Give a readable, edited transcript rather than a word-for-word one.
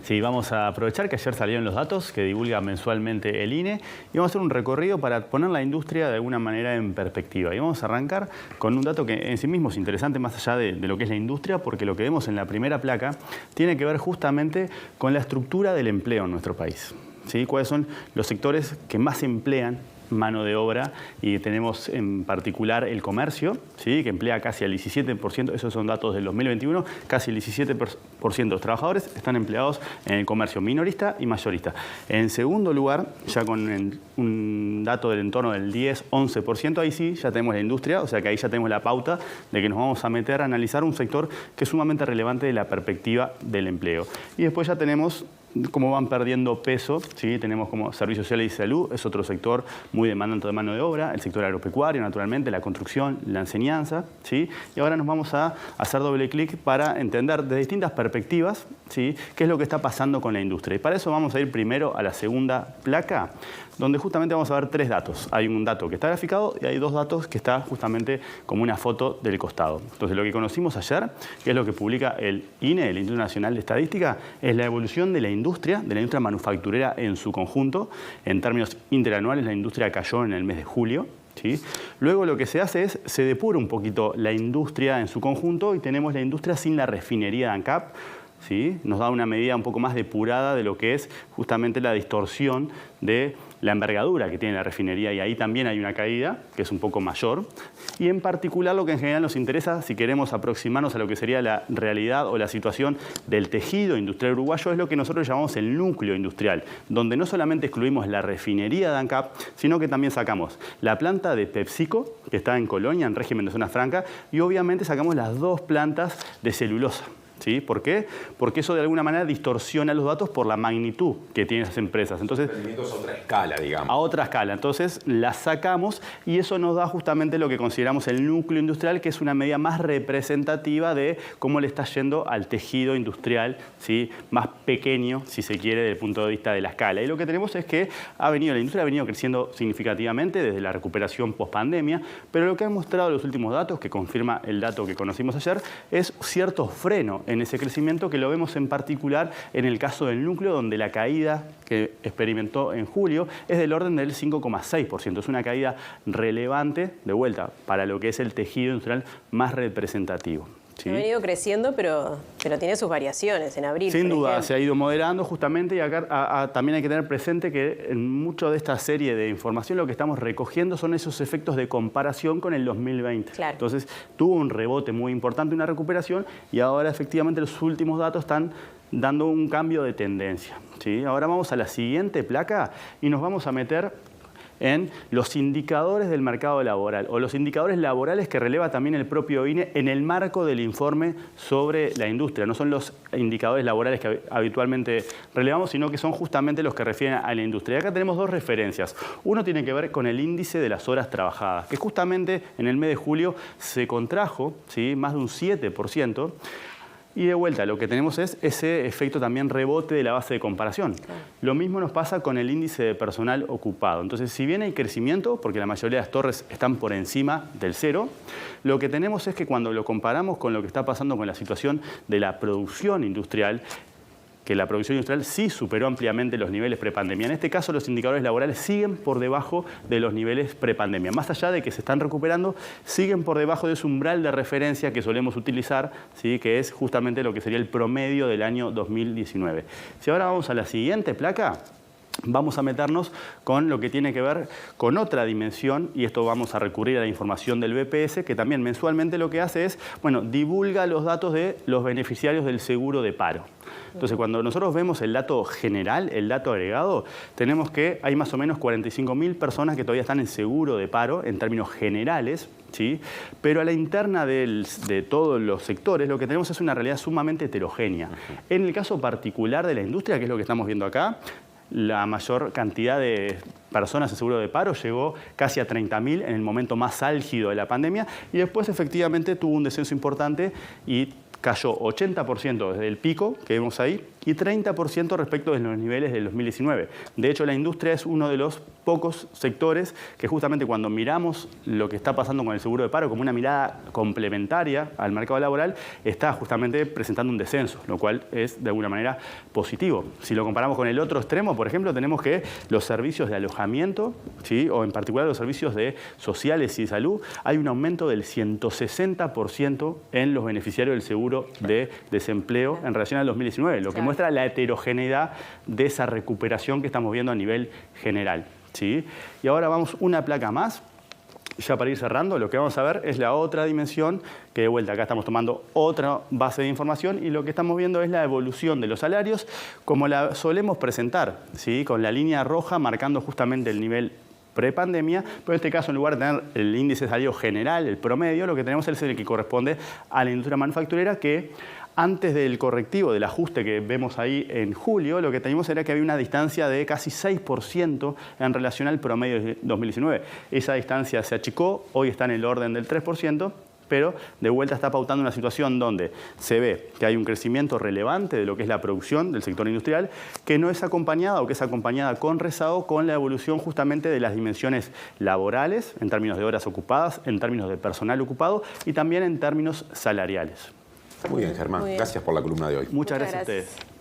Sí, vamos a aprovechar que ayer salieron los datos que divulga mensualmente el INE y vamos a hacer un recorrido para poner la industria de alguna manera en perspectiva. Y vamos a arrancar con un dato que en sí mismo es interesante más allá de lo que es la industria, porque lo que vemos en la primera placa tiene que ver justamente con la estructura del empleo en nuestro país. ¿Sí? ¿Cuáles son los sectores que más emplean mano de obra? Y tenemos en particular el comercio, ¿sí? Que emplea casi al 17%, esos son datos del 2021, casi el 17% de los trabajadores están empleados en el comercio minorista y mayorista. En segundo lugar, ya con un dato del entorno del 10-11%, ahí sí ya tenemos la industria, o sea que ahí ya tenemos la pauta de que nos vamos a meter a analizar un sector que es sumamente relevante de la perspectiva del empleo. Y después ya tenemos cómo van perdiendo peso, ¿sí? Tenemos como servicios sociales y salud, es otro sector muy demandante de mano de obra, el sector agropecuario, naturalmente, la construcción, la enseñanza, ¿sí? Y ahora nos vamos a hacer doble clic para entender de distintas perspectivas, ¿sí? Qué es lo que está pasando con la industria. Y para eso vamos a ir primero a la segunda placa, donde justamente vamos a ver tres datos. Hay un dato que está graficado y hay dos datos que está justamente como una foto del costado. Entonces, lo que conocimos ayer, que es lo que publica el INE, el Instituto Nacional de Estadística, es la evolución de la industria manufacturera en su conjunto. En términos interanuales, la industria cayó en el mes de julio. ¿Sí? Luego lo que se hace es, se depura un poquito la industria en su conjunto y tenemos la industria sin la refinería de ANCAP. ¿Sí? Nos da una medida un poco más depurada de lo que es justamente la distorsión de la envergadura que tiene la refinería, y ahí también hay una caída que es un poco mayor. Y en particular lo que en general nos interesa, si queremos aproximarnos a lo que sería la realidad o la situación del tejido industrial uruguayo, es lo que nosotros llamamos el núcleo industrial, donde no solamente excluimos la refinería de ANCAP, sino que también sacamos la planta de PepsiCo, que está en Colonia, en régimen de zona franca, y obviamente sacamos las dos plantas de celulosa. ¿Sí? ¿Por qué? Porque eso de alguna manera distorsiona los datos por la magnitud que tienen esas empresas. Entonces, es a otra escala, digamos. A otra escala. Entonces, las sacamos y eso nos da justamente lo que consideramos el núcleo industrial, que es una medida más representativa de cómo le está yendo al tejido industrial, ¿sí? Más pequeño, si se quiere, desde el punto de vista de la escala. Y lo que tenemos es que la industria ha venido creciendo significativamente desde la recuperación post-pandemia, pero lo que han mostrado los últimos datos, que confirma el dato que conocimos ayer, es cierto freno en ese crecimiento, que lo vemos en particular en el caso del núcleo, donde la caída que experimentó en julio es del orden del 5,6%. Es una caída relevante, de vuelta, para lo que es el tejido industrial más representativo. ¿Sí? Ha venido creciendo, pero tiene sus variaciones en abril. Sin duda, se ha ido moderando justamente, y acá también hay que tener presente que en mucho de esta serie de información lo que estamos recogiendo son esos efectos de comparación con el 2020. Claro. Entonces, tuvo un rebote muy importante, una recuperación, y ahora efectivamente los últimos datos están dando un cambio de tendencia. ¿Sí? Ahora vamos a la siguiente placa y nos vamos a meter en los indicadores del mercado laboral, o los indicadores laborales que releva también el propio INE en el marco del informe sobre la industria. No son los indicadores laborales que habitualmente relevamos, sino que son justamente los que refieren a la industria. Y acá tenemos dos referencias. Uno tiene que ver con el índice de las horas trabajadas, que justamente en el mes de julio se contrajo, ¿sí? Más de un 7%. Y de vuelta, lo que tenemos es ese efecto también rebote de la base de comparación. Claro. Lo mismo nos pasa con el índice de personal ocupado. Entonces, si bien hay crecimiento, porque la mayoría de las torres están por encima del cero, lo que tenemos es que cuando lo comparamos con lo que está pasando con la situación de la producción industrial, que la producción industrial sí superó ampliamente los niveles prepandemia. En este caso, los indicadores laborales siguen por debajo de los niveles prepandemia. Más allá de que se están recuperando, siguen por debajo de ese umbral de referencia que solemos utilizar, ¿sí? Que es justamente lo que sería el promedio del año 2019. Si ahora vamos a la siguiente placa, vamos a meternos con lo que tiene que ver con otra dimensión, y esto vamos a recurrir a la información del BPS, que también mensualmente lo que hace es, divulga los datos de los beneficiarios del seguro de paro. Entonces, cuando nosotros vemos el dato general, el dato agregado, tenemos que hay más o menos 45.000 personas que todavía están en seguro de paro en términos generales, ¿sí? Pero a la interna de todos los sectores lo que tenemos es una realidad sumamente heterogénea. En el caso particular de la industria, que es lo que estamos viendo acá, la mayor cantidad de personas en seguro de paro llegó casi a 30.000 en el momento más álgido de la pandemia, y después efectivamente tuvo un descenso importante y cayó 80% desde el pico que vemos ahí y 30% respecto de los niveles del 2019. De hecho, la industria es uno de los pocos sectores que justamente cuando miramos lo que está pasando con el seguro de paro como una mirada complementaria al mercado laboral, está justamente presentando un descenso, lo cual es de alguna manera positivo. Si lo comparamos con el otro extremo, por ejemplo, tenemos que los servicios de alojamiento, ¿sí?, o en particular los servicios de sociales y salud, hay un aumento del 160% en los beneficiarios del seguro de desempleo en relación al 2019, lo que muestra la heterogeneidad de esa recuperación que estamos viendo a nivel general, ¿sí? Y ahora vamos una placa más. Ya para ir cerrando, lo que vamos a ver es la otra dimensión, que de vuelta acá estamos tomando otra base de información y lo que estamos viendo es la evolución de los salarios como la solemos presentar, ¿sí?, con la línea roja marcando justamente el nivel prepandemia, pero en este caso, en lugar de tener el índice de salario general, el promedio, lo que tenemos es el que corresponde a la industria manufacturera, que antes del correctivo, del ajuste que vemos ahí en julio, lo que teníamos era que había una distancia de casi 6% en relación al promedio de 2019. Esa distancia se achicó, hoy está en el orden del 3%, pero de vuelta está pautando una situación donde se ve que hay un crecimiento relevante de lo que es la producción del sector industrial, que no es acompañada o que es acompañada con rezago con la evolución justamente de las dimensiones laborales, en términos de horas ocupadas, en términos de personal ocupado y también en términos salariales. Muy bien, Germán. Muy bien. Gracias por la columna de hoy. Muchas gracias a ustedes.